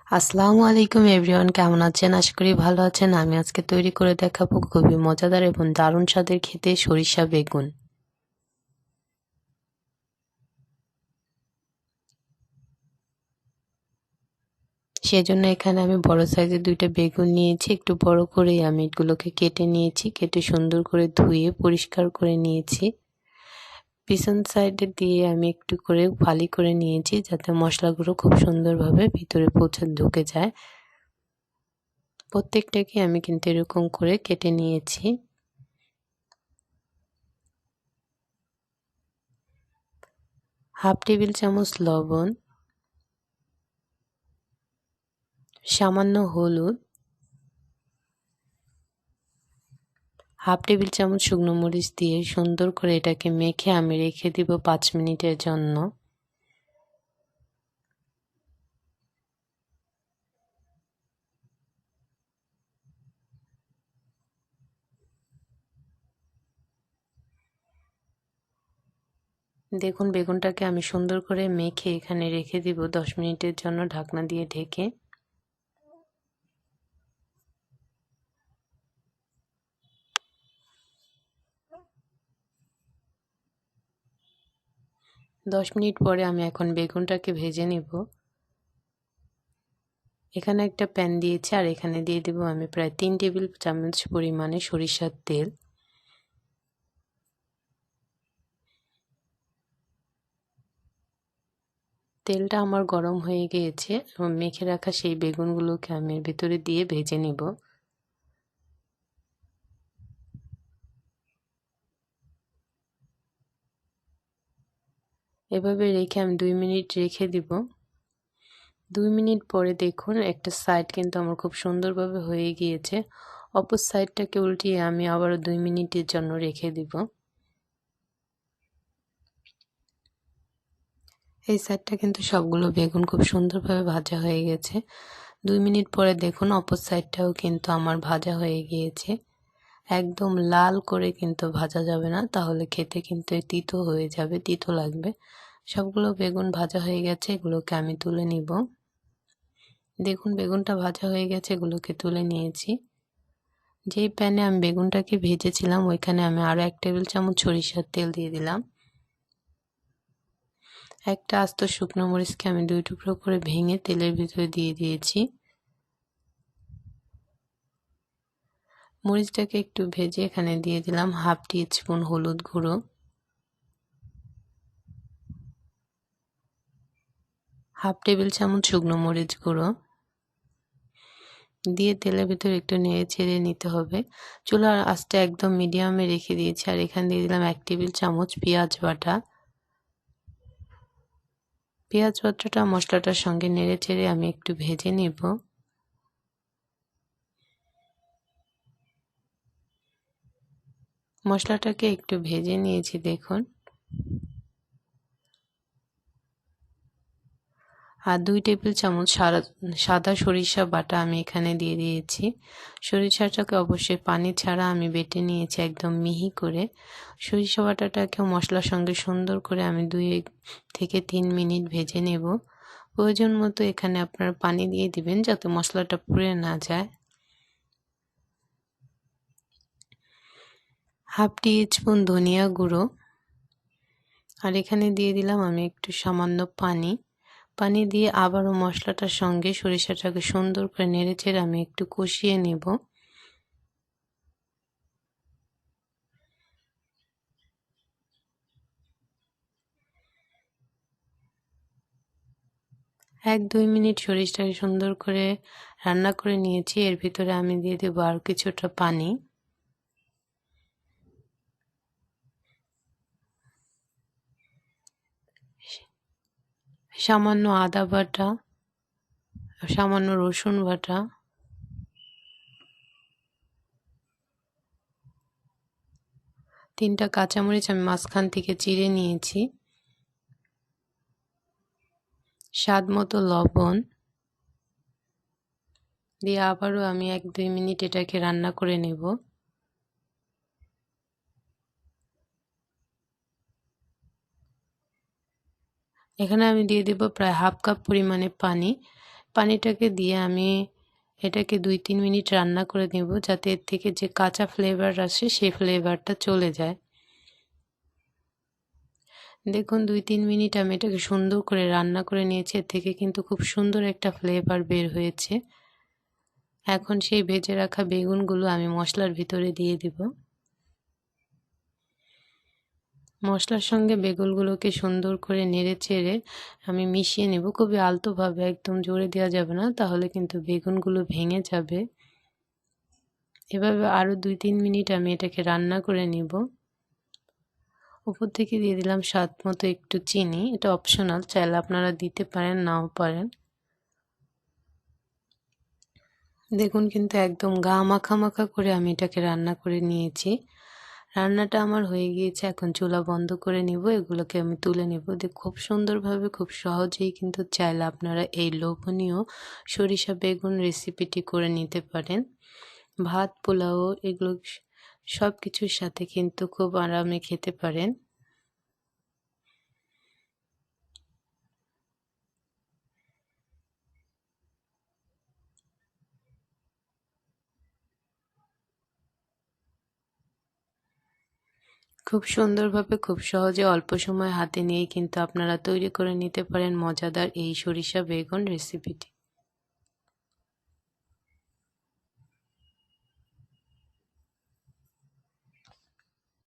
আসসালামু আলাইকুম এভরিওয়ান, কেমন আছেন? আশা করি ভালো আছেন। আমি আজকে তৈরি করে দেখাবো খুবই মজাদার এবং দারুণ স্বাদের খেতে সরিষা বেগুন। সেজন্য এখানে আমি বড় সাইজের 2টা বেগুন নিয়েছি। একটু বড় করেই আমি এগুলোকে কেটে নিয়েছি। কেটে সুন্দর করে ধুয়ে পরিষ্কার করে নিয়েছি। পিছন সাইডে দিয়ে আমি একটু করে ফালি করে নিয়েছি যাতে মশলাগুলো খুব সুন্দরভাবে ভিতরে ঢুকে যায়। প্রত্যেকটাকে আমি কিন্তু এরকম করে কেটে নিয়েছি। হাফ টেবিল চামচ লবণ, সামান্য হলুদ, হাফ টেবিল চামচ শুকনো মরিচ দিয়ে সুন্দর করে এটাকে মেখে আমি রেখে দিব 5 মিনিটের জন্য। দেখুন বেগুনটাকে আমি সুন্দর করে মেখে এখানে রেখে দিব 10 মিনিটের জন্য ঢাকনা দিয়ে ঢেকে। দশ মিনিট পরে আমি এখন বেগুনটাকে ভেজে নিব। এখানে একটা প্যান দিয়েছি আর এখানে দিয়ে দেব আমি প্রায় 3 টেবিল চামচ পরিমাণে সরিষার তেল। তেলটা আমার গরম হয়ে গিয়েছে এবং মেখে রাখা সেই বেগুনগুলোকে আমি এর ভিতরে দিয়ে ভেজে নিব। এভাবে রেখে আমি 2 মিনিট রেখে দিব। 2 মিনিট পরে দেখুন একটা সাইড কিন্তু আমার খুব সুন্দরভাবে হয়ে গিয়েছে। অপর সাইডটাকে উল্টিয়ে আমি আবারও 2 মিনিটের জন্য রেখে দিব। এই সাইডটা কিন্তু সবগুলো বেগুন খুব সুন্দরভাবে ভাজা হয়ে গেছে। 2 মিনিট পরে দেখুন অপর সাইডটাও কিন্তু আমার ভাজা হয়ে গিয়েছে। একদম লাল করে কিন্তু ভাজা যাবে না, তাহলে খেতে কিন্তু তিতো হয়ে যাবে, তিতো লাগবে। সবগুলো বেগুন ভাজা হয়ে গেছে, এগুলোকে আমি তুলে নিব। দেখুন বেগুনটা ভাজা হয়ে গেছে, এগুলোকে তুলে নিয়েছি। যেই প্যানে আমি বেগুনটাকে ভেজেছিলাম ওইখানে আমি আরও 1 টেবিল চামচ সরিষার তেল দিয়ে দিলাম। একটা আস্ত শুকনো মরিচকে আমি 2 টুকরো করে ভেঙে তেলের ভিতরে দিয়ে দিয়েছি। মরিচটাকে একটু ভেজে এখানে দিয়ে দিলাম হাফ টিস্পুন হলুদ গুঁড়ো, হাফ টেবিল চামচ শুকনো মরিচ গুঁড়ো দিয়ে তেলের ভিতরে একটু নেড়ে ছেড়ে নিতে হবে। চুলার আঁচটা একদম মিডিয়ামে রেখে দিয়েছি আর এখানে দিয়ে দিলাম 1 টেবিল চামচ পেঁয়াজ বাটা। পেঁয়াজ বাটাটা মশলাটার সঙ্গে নেড়ে ছেড়ে আমি একটু ভেজে নেব। মশলাটাকে একটু ভেজে নিয়েছি দেখুন। আর 2 টেবিল চামচ সাদা সরিষা বাটা আমি এখানে দিয়ে দিয়েছি। সরিষাটাকে অবশ্যই পানি ছাড়া আমি বেটে নিয়েছি একদম মিহি করে। সরিষা বাটাটাকেও মশলার সঙ্গে সুন্দর করে আমি 2 থেকে 3 মিনিট ভেজে নেব। প্রয়োজন মতো এখানে আপনারা পানি দিয়ে দিবেন যাতে মশলাটা পুড়ে না যায়। হাফ টিস্পুন ধনিয়া গুঁড়ো আর এখানে দিয়ে দিলাম আমি একটু সামান্য পানি। পানি দিয়ে আবারও মশলাটার সঙ্গে সরিষাটাকে সুন্দর করে নেড়েচেড়ে আমি একটু কষিয়ে নেব। এক 2 মিনিট সরিষাটাকে সুন্দর করে রান্না করে নিয়েছি। এর ভিতরে আমি দিয়ে দেবো আর কিছুটা পানি। সামান্য আদা বাটা, সামান্য রসুন বাটা, তিনটা কাঁচামরিচ আমি মাঝখান থেকে চিড়ে নিয়েছি, স্বাদ মতো লবণ দিয়ে আবারও আমি 1-2 মিনিট এটাকে রান্না করে নেব। এখানে আমি দিয়ে দেব প্রায় হাফ কাপ পরিমাণে পানি। পানিটাকে দিয়ে আমি এটাকে 2-3 মিনিট রান্না করে নেব, যাতে এর থেকে যে কাঁচা ফ্লেভার আসে সেই ফ্লেভারটা চলে যায়। দেখুন 2-3 মিনিট আমি এটাকে সুন্দর করে রান্না করে নিয়েছি, এর থেকে কিন্তু খুব সুন্দর একটা ফ্লেভার বের হয়েছে। এখন সেই ভেজে রাখা বেগুনগুলো আমি মশলার ভিতরে দিয়ে দিব। মশলার সঙ্গে বেগুনগুলোকে সুন্দর করে নেড়ে চেড়ে আমি মিশিয়ে নেব, খুবই আলতোভাবে, একদম জোরে দেওয়া যাবে না, তাহলে কিন্তু বেগুনগুলো ভেঙে যাবে। এভাবে আরও 2-3 মিনিট আমি এটাকে রান্না করে নিব। উপর থেকে দিয়ে দিলাম স্বাদ মতো একটু চিনি, এটা অপশনাল, চাইলে আপনারা দিতে পারেন নাও পারেন। দেখুন কিন্তু একদম গা মাখা মাখা করে আমি এটাকে রান্না করে নিয়েছি। রান্নাটা আমার হয়ে গিয়েছে, এখন চুলা বন্ধ করে নিব, এগুলোকে আমি তুলে নেব। খুব সুন্দরভাবে, খুব সহজেই কিন্তু চাইলে আপনারা এই লোভনীয় সরিষা বেগুন রেসিপিটি করে নিতে পারেন। ভাত, পোলাও এগুলো সব কিছুর সাথে কিন্তু খুব আরামে খেতে পারেন। খুব সুন্দরভাবে, খুব সহজে, অল্প সময় হাতে নিয়েই কিন্তু আপনারা তৈরি করে নিতে পারেন মজাদার এই সরিষা বেগুন রেসিপিটি।